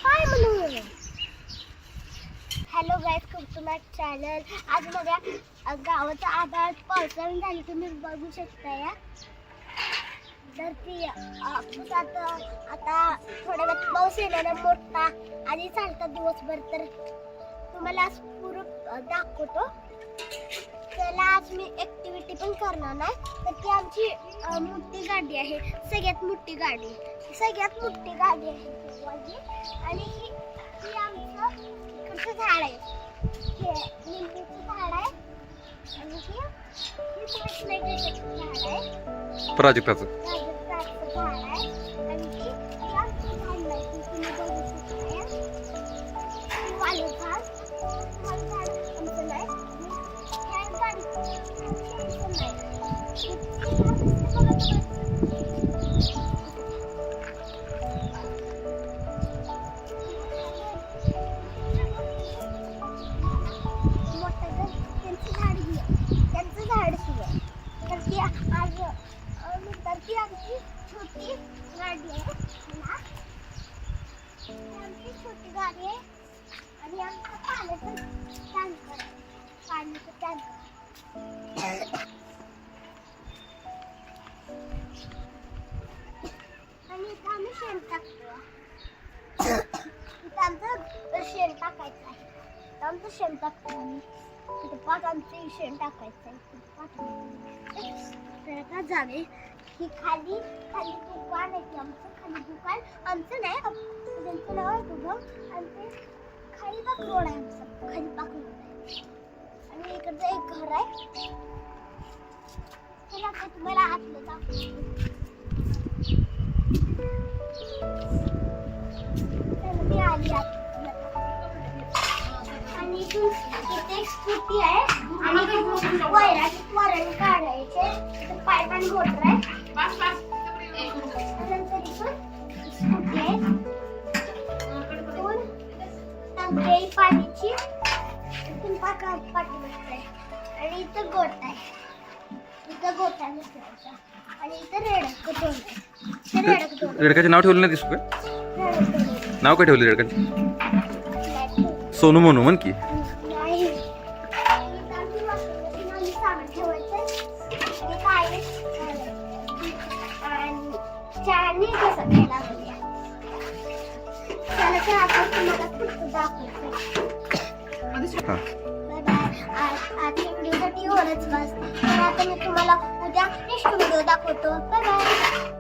काय म्हणून hello guys, तुमचं माझं चॅनल. आज माझ्या गावाचा आभाळ पावसाळून झाली, तुम्ही बघू शकता. या तर ती आता थोड्या वेळात पाऊस येणार आहे मोठा आणि चालतात दिवसभर. तर तुम्हाला आज पूर्ण दाखवतो. त्याला आज मी ऍक्टिव्हिटी पण करणार नाही. तर ती आमची मोठी गाडी आहे, सगळ्यात मोठी गाडी आहे आणि ही आमचं इकडचं झाड आहे, हे लिंबूचं झाड आहे आणि ही झाड आहे, प्राजक्ताचं झाड आहे आणि ही आमचं झाड नाही, तुम्ही बघू शकता. वालं झाड आमचं नाही, ह्या गाडीचं आमचं नाही. ती आमची छोटी गाडी आहे ना, आमची छोटी गाडी आहे आणि आमचं पाण्याचं टँकर आणि इथं आम्ही शेण टाकतो. इथं आमचं शेण टाकायचं आहे, आमचं शेण टाकतो आम्ही. तिथे पाच आमचे शेण टाकायचं आहे. जाणे ही खाली दुकान आहे, खाली दुकान आमचं नाही, त्यांचं नाव आहे तुझं. आणि ते खाली पाक रोड आहे, आमचं खाली पाक रोड आहे आणि इकडचं एक घर आहे. चला आता तुम्हाला आतलं दाखवतो. मी आली आत आणि इथे एक स्कूटी आहे आणि वरण काढायचे पायपान मोटर आहे. नंतर इथून स्कूटी आहे, टंकी पाण्याची, इथून पाठी आणि इथं गोट आहे, आणि इथं रेडकाचे नाव ठेवलं नाही दिसू का? नाव काय ठेवलं रेडकाचे? सोनू म्हणू म्हण की. आजच्या व्हिडिओसाठी एवढंच बस. तर आता मी तुम्हाला उद्या नेक्स्ट व्हिडिओ दाखवतो. Bye bye.